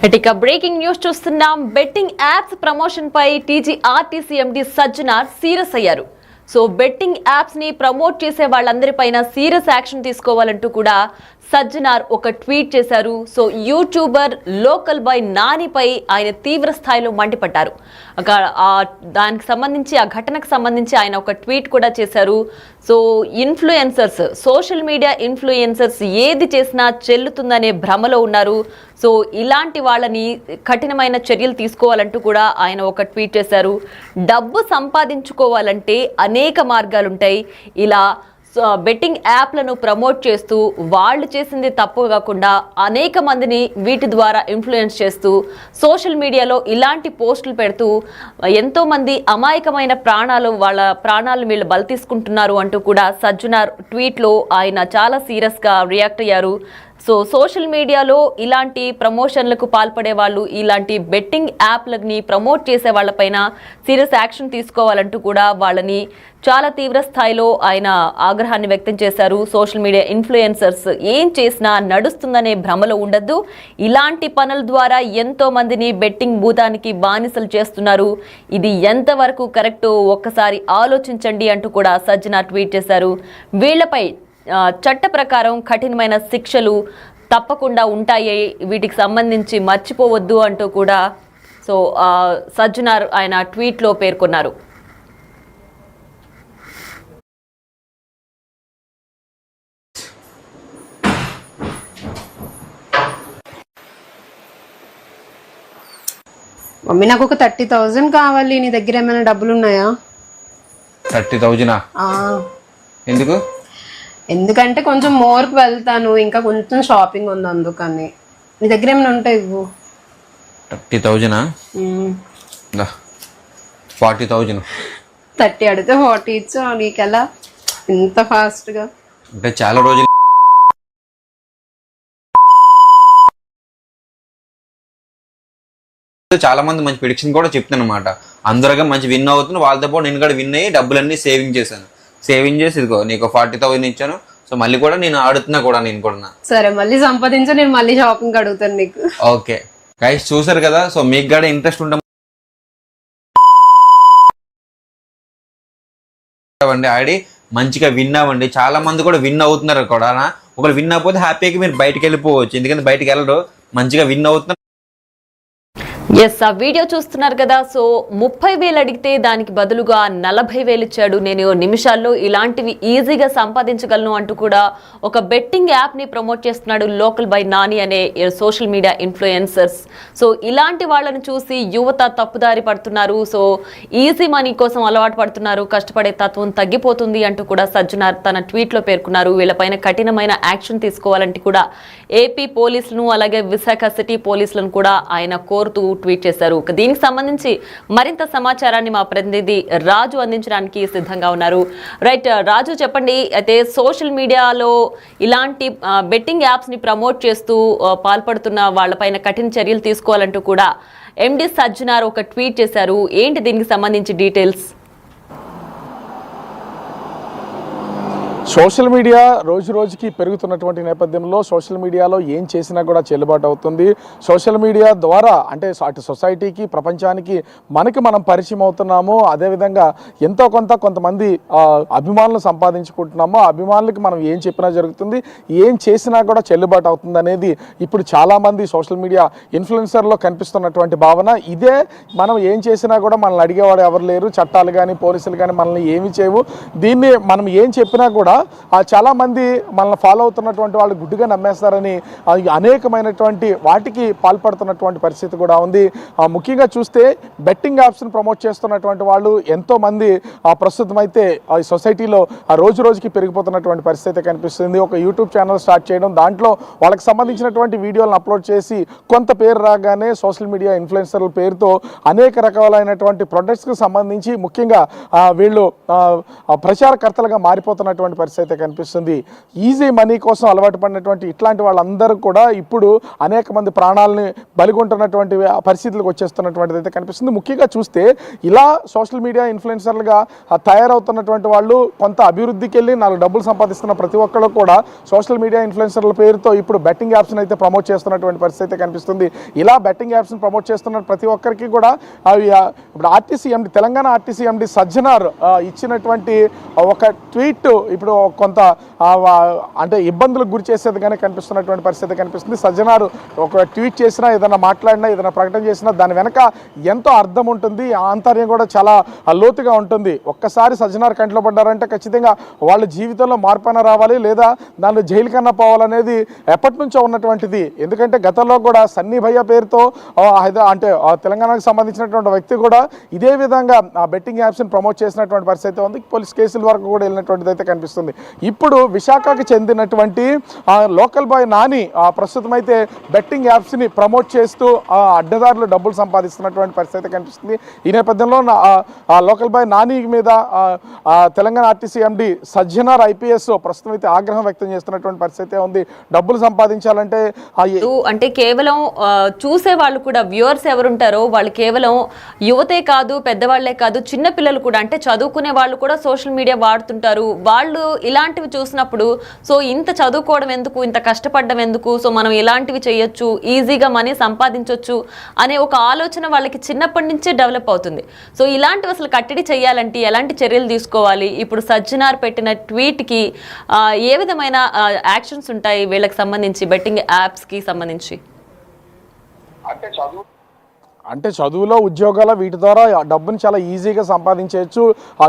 ఇక breaking news చూస్తున్నాం. Betting apps promotion పై TGRTC MD Sajjanar serious అయ్యారు. సో బెట్టింగ్ యాప్స్ ని ప్రమోట్ చేసే వాళ్ళందరిపైన సీరియస్ యాక్షన్ తీసుకోవాలంటూ కూడా సజ్జనార్ ఒక ట్వీట్ చేశారు. సో యూట్యూబర్ లోకల్ బాయ్ నానిపై ఆయన తీవ్ర స్థాయిలో మండిపడ్డారు. దానికి సంబంధించి ఆ ఘటనకు సంబంధించి ఆయన ఒక ట్వీట్ కూడా చేశారు. So influencers, social media influencers ఏది చేసినా చెల్లుతుందనే భ్రమలో ఉన్నారు. సో ఇలాంటి వాళ్ళని కఠినమైన చర్యలు తీసుకోవాలంటూ కూడా ఆయన ఒక ట్వీట్ చేశారు. డబ్బు సంపాదించుకోవాలంటే అనేక మార్గాలుంటాయి. ఇలా బెట్టింగ్ యాప్లను ప్రమోట్ చేస్తూ వాళ్ళు చేసింది తప్పు కాకుండా అనేక మందిని వీటి ద్వారా ఇన్ఫ్లుయెన్స్ చేస్తూ సోషల్ మీడియాలో ఇలాంటి పోస్టులు పెడుతూ ఎంతోమంది అమాయకమైన వాళ్ళ ప్రాణాలను వీళ్ళు బలి తీసుకుంటున్నారు అంటూ కూడా సజ్జనార్ ట్వీట్లో ఆయన చాలా సీరియస్గా రియాక్ట్ అయ్యారు. సో సోషల్ మీడియాలో ఇలాంటి ప్రమోషన్లకు పాల్పడే వాళ్ళు, ఇలాంటి బెట్టింగ్ యాప్లని ప్రమోట్ చేసే వాళ్ళపైన సీరియస్ యాక్షన్ తీసుకోవాలంటూ కూడా వాళ్ళని చాలా తీవ్ర స్థాయిలో ఆయన ఆగ్రహాన్ని వ్యక్తం చేశారు. సోషల్ మీడియా ఇన్ఫ్లుయెన్సర్స్ ఏం చేసినా నడుస్తుందనే భ్రమలో ఉండద్దు. ఇలాంటి పనుల ద్వారా ఎంతో మందిని బెట్టింగ్ భూతానికి బానిసలు చేస్తున్నారు. ఇది ఎంతవరకు కరెక్టో ఒక్కసారి ఆలోచించండి అంటూ కూడా సజ్జనార్ ట్వీట్ చేశారు. వీళ్లపై చట్ట ప్రకారం కఠినమైన శిక్షలు తప్పకుండా ఉంటాయి, వీటికి సంబంధించి మర్చిపోవద్దు అంటూ కూడా సో సజ్జనార్ ఆయన ట్వీట్లో పేర్కొన్నారు. మమ్మీ నాకు ఒక 30,000 కావాలి. నీ దగ్గర ఏమైనా డబ్బులు ఉన్నాయా? 30,000? ఎందుకు? ఎందుకంటే కొంచెం మోర్కి వెళ్తాను, ఇంకా కొంచెం షాపింగ్ ఉంది, అందుకని. నీ దగ్గర ఏమైనా ఉంటాయి ఇవ్వు. 30,000? 40,000. 30 అడిగితే 40 ఇచ్చు. నీకెలా ఇంత ఫాస్ట్గా? అంటే చాలా రోజులు చాలా మంది మంచి ప్రిడిక్షన్ కూడా చెప్తాను అనమాట. అందరుగా మంచి విన్ అవుతుంది, వాళ్ళతో పాటు నేను కూడా విన్ అయ్యి డబ్బులన్నీ సేవింగ్ చేశాను. సేవింగ్ చేసి ఇదిగో నీకు 40,000 ఇచ్చాను. సో మళ్ళీ కూడా నేను ఆడుతున్నా కూడా, నేను కూడా. సరే మళ్ళీ సంపాదించా, నేను మళ్ళీ షాపింగ్ అడుగుతాను నీకు. ఓకే గైస్, చూసారు కదా. సో మీకు కూడా ఇంట్రెస్ట్ ఉంటాం ఆడి మంచిగా విన్ అవ్వండి. చాలా మంది కూడా విన్ అవుతున్నారు కూడా. ఒకరు విన్ అవ్వకపోతే హ్యాపీగా మీరు బయటకు వెళ్ళిపోవచ్చు, ఎందుకంటే బయటకు వెళ్ళరు, మంచిగా విన్ అవుతున్నారు. ఎస్, ఆ వీడియో చూస్తున్నారు కదా. సో 30,000 అడిగితే దానికి బదులుగా 40,000 ఇచ్చాడు. నేను నిమిషాల్లో ఇలాంటివి ఈజీగా సంపాదించగలను అంటూ కూడా ఒక బెట్టింగ్ యాప్ని ప్రమోట్ చేస్తున్నాడు లోకల్ బై నాని అనే సోషల్ మీడియా ఇన్ఫ్లుయెన్సర్స్. సో ఇలాంటి వాళ్ళని చూసి యువత తప్పుదారి పడుతున్నారు. సో ఈజీ మనీ కోసం అలవాటు పడుతున్నారు, కష్టపడే తత్వం తగ్గిపోతుంది అంటూ కూడా సజ్జనార్ తన ట్వీట్లో పేర్కొన్నారు. వీళ్ళపైన కఠినమైన యాక్షన్ తీసుకోవాలంటే కూడా ఏపీ పోలీసులను అలాగే విశాఖ సిటీ పోలీసులను కూడా ఆయన కోరుతూ ట్వీట్ చేశారు. దీనికి సంబంధించి మరింత సమాచారాన్ని మా ప్రతినిధి రాజు అందించడానికి సిద్ధంగా ఉన్నారు. రైట్ రాజు, చెప్పండి. అయితే సోషల్ మీడియాలో ఇలాంటి బెట్టింగ్ యాప్స్ ని ప్రమోట్ చేస్తూ పాల్పడుతున్న వాళ్ళపైన కఠిన చర్యలు తీసుకోవాలంటూ కూడా ఎండి సజ్జనార్ ఒక ట్వీట్ చేశారు. ఏంటి దీనికి సంబంధించి డీటెయిల్స్? సోషల్ మీడియా రోజు రోజుకి పెరుగుతున్నటువంటి నేపథ్యంలో సోషల్ మీడియాలో ఏం చేసినా కూడా చెల్లుబాటు అవుతుంది. సోషల్ మీడియా ద్వారా అంటే అటు సొసైటీకి, ప్రపంచానికి మనకి మనం పరిచయం అవుతున్నాము. అదేవిధంగా ఎంతో కొంతమంది అభిమానులు సంపాదించుకుంటున్నాము. అభిమానులకి మనం ఏం చెప్పినా జరుగుతుంది, ఏం చేసినా కూడా చెల్లుబాటు అవుతుంది అనేది ఇప్పుడు చాలామంది సోషల్ మీడియా ఇన్ఫ్లుయెన్సర్లో కనిపిస్తున్నటువంటి భావన ఇదే. మనం ఏం చేసినా కూడా మనల్ని అడిగేవాడు ఎవరు లేరు, చట్టాలు కానీ పోలీసులు కానీ మనల్ని ఏమి చేయవు. దీన్ని మనం ఏం చెప్పినా కూడా చాలామంది మనల్ని ఫాలో అవుతున్నటువంటి వాళ్ళు గుడ్డిగా నమ్మేస్తారని అనేకమైనటువంటి వాటికి పాల్పడుతున్నటువంటి పరిస్థితి కూడా ఉంది. ముఖ్యంగా చూస్తే బెట్టింగ్ యాప్స్ని ప్రమోట్ చేస్తున్నటువంటి వాళ్ళు ఎంతోమంది ప్రస్తుతం అయితే సొసైటీలో రోజు రోజుకి పెరిగిపోతున్నటువంటి పరిస్థితి కనిపిస్తుంది. ఒక యూట్యూబ్ ఛానల్ స్టార్ట్ చేయడం, దాంట్లో వాళ్ళకి సంబంధించినటువంటి వీడియోలను అప్లోడ్ చేసి కొంత పేరు రాగానే సోషల్ మీడియా ఇన్ఫ్లుయెన్సర్ల పేరుతో అనేక రకాలైనటువంటి ప్రొడక్ట్స్కి సంబంధించి ముఖ్యంగా వీళ్ళు ప్రచారకర్తలుగా మారిపోతున్నటువంటి పరిస్థితి అయితే కనిపిస్తుంది. ఈజీ మనీ కోసం అలవాటు పడినటువంటి ఇట్లాంటి వాళ్ళందరూ కూడా ఇప్పుడు అనేక మంది ప్రాణాలని బలిగొంటున్నటువంటి పరిస్థితులకు వచ్చేస్తున్నటువంటిది అయితే కనిపిస్తుంది. ముఖ్యంగా చూస్తే ఇలా సోషల్ మీడియా ఇన్ఫ్లుయెన్సర్లుగా తయారవుతున్నటువంటి వాళ్ళు కొంత అభివృద్ధికి వెళ్ళి 4 డబ్బులు సంపాదిస్తున్న ప్రతి ఒక్కళ్ళు కూడా సోషల్ మీడియా ఇన్ఫ్లుయెన్సర్ల పేరుతో ఇప్పుడు బెట్టింగ్ యాప్స్ని అయితే ప్రమోట్ చేస్తున్నటువంటి పరిస్థితి అయితే కనిపిస్తుంది. ఇలా బెట్టింగ్ యాప్స్ని ప్రమోట్ చేస్తున్న ప్రతి ఒక్కరికి కూడా ఇప్పుడు ఆర్టీసీ ఎండి తెలంగాణ ఆర్టీసీ ఎండి సజ్జనార్ ఇచ్చినటువంటి ఒక ట్వీట్ ఇప్పుడు కొంత అంటే ఇబ్బందులకు గురి చేసేదిగానే కనిపిస్తున్నటువంటి పరిస్థితి కనిపిస్తుంది. సజ్జనార్ ఒక ట్వీట్ చేసినా, ఏదైనా మాట్లాడినా, ఏదైనా ప్రకటన చేసినా దాని వెనక ఎంతో అర్థం ఉంటుంది, ఆంతర్యం కూడా చాలా లోతుగా ఉంటుంది. ఒక్కసారి సజ్జనార్ కంట్లో పడ్డారంటే ఖచ్చితంగా వాళ్ళ జీవితంలో మార్పన రావాలి, లేదా దానిలో జైలు కన్నా పోవాలనేది ఎప్పటి నుంచో ఉన్నటువంటిది. ఎందుకంటే గతంలో కూడా సన్నీ భయ్య పేరుతో అంటే తెలంగాణకు సంబంధించినటువంటి వ్యక్తి కూడా ఇదే విధంగా బెట్టింగ్ యాప్స్ని ప్రమోట్ చేసినటువంటి పరిస్థితి ఉంది. పోలీస్ కేసుల వరకు కూడా వెళ్ళినటువంటిది అయితే కనిపిస్తుంది. ఇప్పుడు విశాఖకు చెందినటువంటి లోకల్ బాయ్ నాని ప్రస్తుతం అయితే బెట్టింగ్ యాప్స్ని ప్రమోట్ చేస్తూ అడ్డదారులు డబ్బులు సంపాదిస్తున్నటువంటి పరిస్థితి కనిపిస్తుంది. ఈ నేపథ్యంలో లోకల్ బాయ్ నాని మీద Telangana RTC MD Sajjanar IPS ప్రస్తుతం అయితే ఆగ్రహం వ్యక్తం చేస్తున్నటువంటి పరిస్థితి ఉంది. డబ్బులు సంపాదించాలంటే అంటే కేవలం చూసే వాళ్ళు కూడా వ్యూవర్స్ ఎవరుంటారో వాళ్ళు కేవలం యువతే కాదు, పెద్దవాళ్లే కాదు, చిన్న పిల్లలు కూడా, అంటే చదువుకునే వాళ్ళు కూడా సోషల్ మీడియా వాడుతుంటారు. వాళ్ళు ఇలాంటివి చూసినప్పుడు సో ఇంత చదువుకోవడం ఎందుకు, ఇంత కష్టపడడం ఎందుకు, సో మనం ఇలాంటివి చేయొచ్చు, ఈజీగా మనీ సంపాదించవచ్చు అనే ఒక ఆలోచన వాళ్ళకి చిన్నప్పటి నుంచే డెవలప్ అవుతుంది. సో ఇలాంటివి అసలు కట్టడి చేయాలంటే ఎలాంటి చర్యలు తీసుకోవాలి? ఇప్పుడు సజ్జనార్ పెట్టిన ట్వీట్కి ఏ విధమైన యాక్షన్స్ ఉంటాయి వీళ్ళకి సంబంధించి, బెట్టింగ్ యాప్స్కి సంబంధించి? అంటే చదువులో, ఉద్యోగాల వీటి ద్వారా డబ్బుని చాలా ఈజీగా సంపాదించవచ్చు,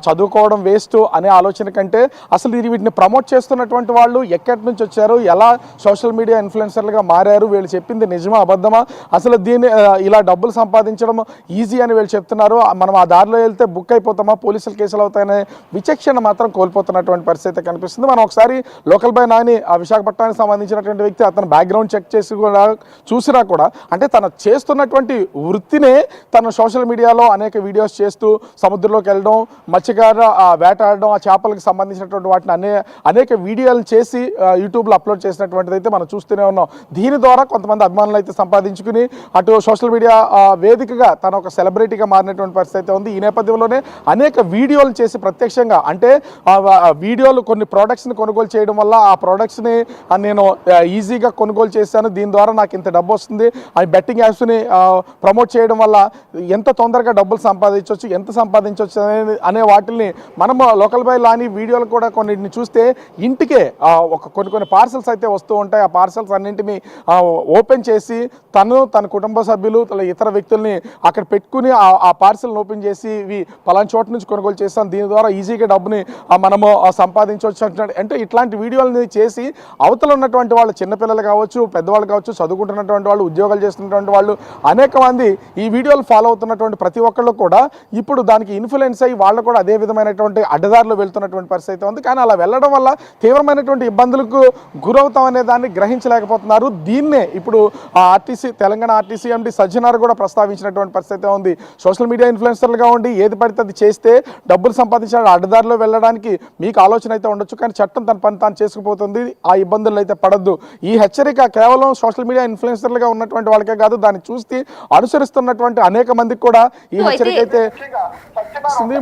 చదువుకోవడం వేస్ట్ అనే ఆలోచన కంటే అసలు వీటిని ప్రమోట్ చేస్తున్నటువంటి వాళ్ళు ఎక్కడి నుంచి వచ్చారు, ఎలా సోషల్ మీడియా ఇన్ఫ్లుయెన్సర్లుగా మారారు, వీళ్ళు చెప్పింది నిజమా అబద్ధమా, అసలు దీన్ని ఇలా డబ్బులు సంపాదించడం ఈజీ అని వీళ్ళు చెప్తున్నారు, మనం ఆ దారిలో వెళ్తే బుక్ అయిపోతామా, పోలీసులు కేసులు అవుతాయనే విచక్షణ మాత్రం కోల్పోతున్నటువంటి పరిస్థితి కనిపిస్తుంది. మనం ఒకసారి లోకల్ బాయ్ నాని విశాఖపట్నానికి సంబంధించినటువంటి వ్యక్తి, అతను బ్యాక్గ్రౌండ్ చెక్ చేసి కూడా చూసినా కూడా అంటే తను చేస్తున్నటువంటి వృత్తినే తను సోషల్ మీడియాలో అనేక వీడియోస్ చేస్తూ సముద్రంలోకి వెళ్ళడం, మత్స్యకార వేటాడడం, ఆ చేపలకు సంబంధించినటువంటి వాటిని అనేక వీడియోలు చేసి యూట్యూబ్లో అప్లోడ్ చేసినటువంటిది అయితే మనం చూస్తూనే ఉన్నాం. దీని ద్వారా కొంతమంది అభిమానులు అయితే సంపాదించుకుని అటు సోషల్ మీడియా వేదికగా తను ఒక సెలబ్రిటీగా మారినటువంటి పరిస్థితి అయితే ఉంది. ఈ నేపథ్యంలోనే అనేక వీడియోలు చేసి ప్రత్యక్షంగా అంటే వీడియోలు కొన్ని ప్రోడక్ట్స్ని కొనుగోలు చేయడం వల్ల ఆ ప్రోడక్ట్స్ని నేను ఈజీగా కొనుగోలు చేశాను, దీని ద్వారా నాకు ఇంత డబ్బు వస్తుంది, ఆ బెట్టింగ్ యాప్స్ని ప్రమోట్ చేయడం వల్ల ఎంత తొందరగా డబ్బులు సంపాదించవచ్చు, ఎంత సంపాదించవచ్చు అనే వాటిని మనము లోకల్ బాయ్ లాని వీడియోలు కూడా కొన్నిటిని చూస్తే ఇంటికే కొన్ని పార్సల్స్ అయితే వస్తూ ఉంటాయి. ఆ పార్సల్స్ అన్నింటినీ ఓపెన్ చేసి తన కుటుంబ సభ్యులు ఇతర వ్యక్తుల్ని అక్కడ పెట్టుకుని ఆ పార్సల్ని ఓపెన్ చేసి ఇవి పలానా చోట నుంచి కొనుగోలు చేస్తాం, దీని ద్వారా ఈజీగా డబ్బుని మనము సంపాదించవచ్చు అంటున్నాడు. అంటే ఇట్లాంటి వీడియోలని చేసి అవతల ఉన్నటువంటి వాళ్ళు, చిన్నపిల్లలు కావచ్చు, పెద్దవాళ్ళు కావచ్చు, చదువుకుంటున్నటువంటి వాళ్ళు, ఉద్యోగాలు చేస్తున్నటువంటి వాళ్ళు, అనేక మంది ఈ వీడియోలు ఫాలో అవుతున్నటువంటి ప్రతి ఒక్కళ్ళు కూడా ఇప్పుడు దానికి ఇన్ఫ్లుయెన్స్ అయ్యి వాళ్ళు కూడా అదే విధమైనటువంటి అడ్డదారిలో వెళ్తున్నటువంటి పరిస్థితి ఉంది. కానీ అలా వెళ్ళడం వల్ల తీవ్రమైనటువంటి ఇబ్బందులకు గురవుతాం అనే దాన్ని గ్రహించలేకపోతున్నారు. దీన్నే ఇప్పుడు తెలంగాణ ఆర్టీసీ ఎండి సజ్జనార్ కూడా ప్రస్తావించినటువంటి పరిస్థితి ఉంది. సోషల్ మీడియా ఇన్ఫ్లుయెన్సర్లుగా ఉండి ఏది పడితే అది చేస్తే డబ్బులు సంపాదించడానికి అడ్డదారిలో వెళ్ళడానికి మీకు ఆలోచన అయితే ఉండొచ్చు, కానీ చట్టం తన పని తాను చేసుకుపోతుంది, ఆ ఇబ్బందులు అయితే పడద్దు. ఈ హెచ్చరిక కేవలం సోషల్ మీడియా ఇన్ఫ్లుయెన్సర్లుగా ఉన్నటువంటి వాళ్ళకే కాదు, దాన్ని చూసి అనుసరిస్తున్నటువంటి అనేక మందికి కూడా ఈ హెచ్చరిక అయితే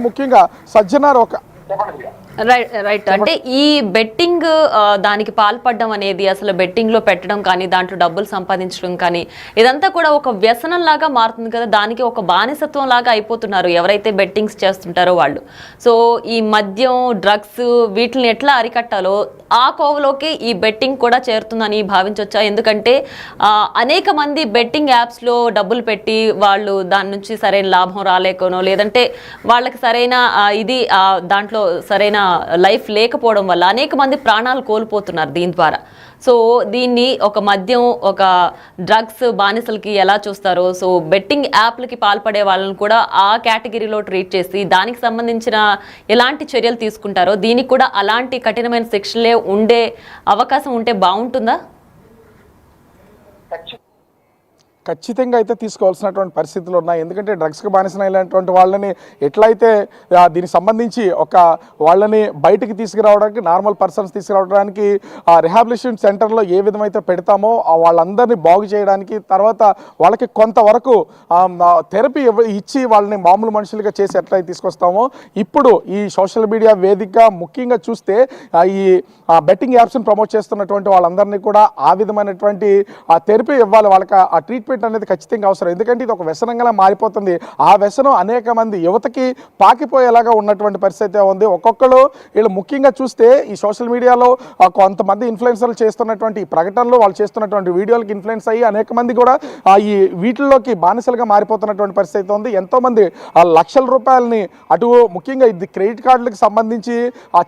ముఖ్యంగా సజ్జనార్ ఒక రైట్ అంటే ఈ బెట్టింగ్ దానికి పాల్పడడం అనేది, అసలు బెట్టింగ్ లో పెట్టడం కానీ, దాంట్లో డబ్బులు సంపాదించడం కానీ, ఇదంతా కూడా ఒక వ్యసనం లాగా మారుతుంది కదా, దానికి ఒక బానిసత్వం లాగా అయిపోతున్నారు ఎవరైతే బెట్టింగ్స్ చేస్తుంటారో వాళ్ళు. సో ఈ మద్యం, డ్రగ్స్ వీటిని ఎట్లా అరికట్టాలో ఆ కోవలోకి ఈ బెట్టింగ్ కూడా చేరుతుందని భావించవచ్చా? ఎందుకంటే అనేక మంది బెట్టింగ్ యాప్స్లో డబ్బులు పెట్టి వాళ్ళు దాని నుంచి సరైన లాభం రాలేకనో, లేదంటే వాళ్ళకి సరైన ఇది దాంట్లో సరైన లైఫ్ లేకపోవడం వల్ల అనేక మంది ప్రాణాలు కోల్పోతున్నారు దీని ద్వారా. సో దీన్ని ఒక మద్యం, ఒక డ్రగ్స్ బానిసలకి ఎలా చూస్తారో, సో బెట్టింగ్ యాప్లకి పాల్పడే వాళ్ళని కూడా ఆ కేటగిరీలో ట్రీట్ చేసి దానికి సంబంధించిన ఎలాంటి చర్యలు తీసుకుంటారో, దీనికి కూడా అలాంటి కఠినమైన శిక్షలే ఉండే అవకాశం ఉంటే బాగుంటుందా? ఖచ్చితంగా అయితే తీసుకోవాల్సినటువంటి పరిస్థితులు ఉన్నాయి. ఎందుకంటే డ్రగ్స్కి బానిసైనటువంటి వాళ్ళని ఎట్లయితే దీనికి సంబంధించి వాళ్ళని బయటికి తీసుకురావడానికి, నార్మల్ పర్సన్స్ తీసుకురావడానికి రిహాబిలిటేషన్ సెంటర్లో ఏ విధమైతే పెడతామో వాళ్ళందరినీ బాగు చేయడానికి, తర్వాత వాళ్ళకి కొంతవరకు థెరపీ ఇచ్చి వాళ్ళని మామూలు మనుషులుగా చేసి ఎట్లయితే తీసుకొస్తామో, ఇప్పుడు ఈ సోషల్ మీడియా వేదిక ముఖ్యంగా చూస్తే ఈ బెట్టింగ్ యాప్స్ని ప్రమోట్ చేస్తున్నటువంటి వాళ్ళందరినీ కూడా ఆ విధమైనటువంటి థెరపీ ఇవ్వాలి. వాళ్ళకి ఆ ట్రీట్మెంట్ అనేది ఖచ్చితంగా అవసరం. ఎందుకంటే ఇది ఒక వ్యసనంగా మారిపోతుంది. ఆ వ్యసనం అనేక మంది యువతకి పాకిపోయేలాగా ఉన్నటువంటి పరిస్థితి ఉంది. ఒక్కొక్కరు వీళ్ళు ముఖ్యంగా చూస్తే ఈ సోషల్ మీడియాలో కొంతమంది ఇన్ఫ్లుయెన్సర్లు చేస్తున్నటువంటి ఈ ప్రకటనలు, వాళ్ళు చేస్తున్నటువంటి వీడియోలకి ఇన్ఫ్లుయెన్స్ అయ్యి అనేక మంది కూడా ఈ వీటిల్లోకి బానిసలుగా మారిపోతున్నటువంటి పరిస్థితి ఉంది. ఎంతోమంది లక్షల రూపాయలని అటు ముఖ్యంగా ఇది క్రెడిట్ కార్డులకు సంబంధించి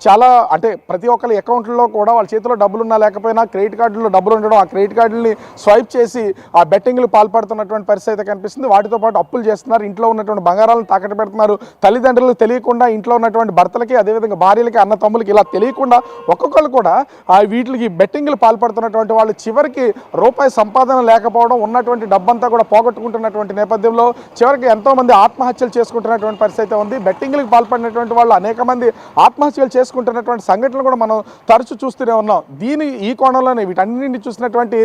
చాలా అంటే ప్రతి ఒక్కరి అకౌంట్లో కూడా వాళ్ళ చేతిలో డబ్బులు ఉన్నా లేకపోయినా క్రెడిట్ కార్డులో డబ్బులు ఉండడం, ఆ క్రెడిట్ కార్డుల్ని స్వైప్ చేసి ఆ బెట్టింగ్లు పాల్పడుతున్నటువంటి పరిస్థితి కనిపిస్తుంది. వాటితో పాటు అప్పులు చేస్తున్నారు, ఇంట్లో ఉన్నటువంటి బంగారాలను తాకట్టు పెడుతున్నారు. తల్లిదండ్రులు తెలియకుండా ఇంట్లో ఉన్నటువంటి భర్తలకి, అదేవిధంగా భార్యలకి, అన్న తమ్ములకి ఇలా తెలియకుండా ఒక్కొక్కరు కూడా వీటికి బెట్టింగ్లు పాల్పడుతున్నటువంటి వాళ్ళు చివరికి రూపాయి సంపాదన లేకపోవడం, ఉన్నటువంటి డబ్బంతా కూడా పోగొట్టుకుంటున్నటువంటి నేపథ్యంలో చివరికి ఎంతోమంది ఆత్మహత్యలు చేసుకుంటున్నటువంటి పరిస్థితి ఉంది. బెట్టింగ్లకు పాల్పడినటువంటి వాళ్ళు అనేక మంది ఆత్మహత్యలు చేసుకుంటున్నటువంటి సంఘటనలు కూడా మనం తరచూ చూస్తూనే ఉన్నాం. ఈ కోణంలోనే వీటన్నింటినీ చూసినటువంటి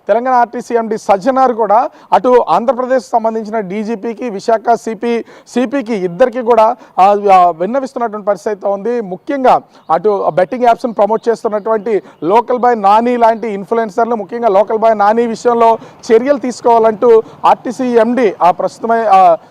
తెలంగాణ ఆర్టీసీ ఎండి సజ్జనార్ కూడా అటు ఆంధ్రప్రదేశ్ సంబంధించిన డీజీపీకి, విశాఖ సిపికి ఇద్దరికి కూడా విన్నవిస్తున్నటువంటి పరిస్థితి ఉంది. ముఖ్యంగా అటు బెట్టింగ్ యాప్స్ని ప్రమోట్ చేస్తున్నటువంటి లోకల్ బాయ్ నాని లాంటి ఇన్ఫ్లుయెన్సర్లు, ముఖ్యంగా లోకల్ బాయ్ నాని విషయంలో చర్యలు తీసుకోవాలంటూ ఆర్టీసీ ఎండి ప్రస్తుతమే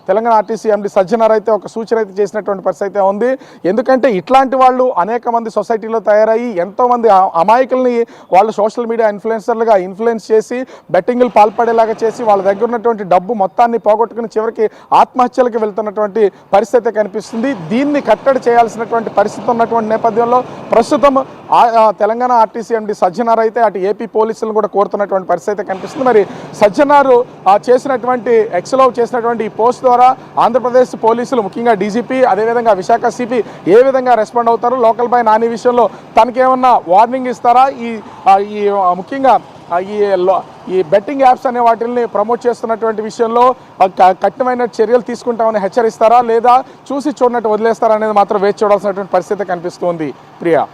తెలంగాణ ఆర్టీసీ ఎండి సజ్జనార్ అయితే ఒక సూచన అయితే చేసినటువంటి పరిస్థితి ఉంది. ఎందుకంటే ఇట్లాంటి వాళ్ళు అనేక మంది సొసైటీలో తయారయ్యి ఎంతోమంది అమాయకుల్ని వాళ్ళు సోషల్ మీడియా ఇన్ఫ్లుయెన్సర్లుగా ఇన్ఫ్లుయెన్స్ చేసి బెట్టింగ్లు పాల్పడేలాగా చేసి వాళ్ళ దగ్గర ఉన్నటువంటి డబ్బు మొత్తాన్ని పోగొట్టుకుని చివరికి ఆత్మహత్యలకు వెళ్తున్నటువంటి పరిస్థితి కనిపిస్తుంది. దీన్ని కట్టడి చేయాల్సినటువంటి పరిస్థితి ఉన్నటువంటి నేపథ్యంలో ప్రస్తుతం తెలంగాణ ఆర్టీసీ ఎండి సజ్జనార్ అయితే అటు ఏపీ పోలీసులను కూడా కోరుతున్నటువంటి పరిస్థితి కనిపిస్తుంది. మరి సజ్జనారు చేసినటువంటి ఎక్స్లో చేసినటువంటి ఈ పోస్ట్ ద్వారా ఆంధ్రప్రదేశ్ పోలీసులు ముఖ్యంగా డీజీపీ, అదేవిధంగా విశాఖ సిపి ఏ విధంగా రెస్పాండ్ అవుతారు, లోకల్ బాయ్ నాని విషయంలో తనకేమన్నా వార్నింగ్ ఇస్తారా, ఈ ముఖ్యంగా ఈ బెట్టింగ్ యాప్స్ అనే వాటిని ప్రమోట్ చేస్తున్నటువంటి విషయంలో కఠినమైన చర్యలు తీసుకుంటామని హెచ్చరిస్తారా, లేదా చూసి చూడనట్టు వదిలేస్తారా అనేది మాత్రం వేచి చూడాల్సినటువంటి పరిస్థితి కనిపిస్తుంది. ప్రియా.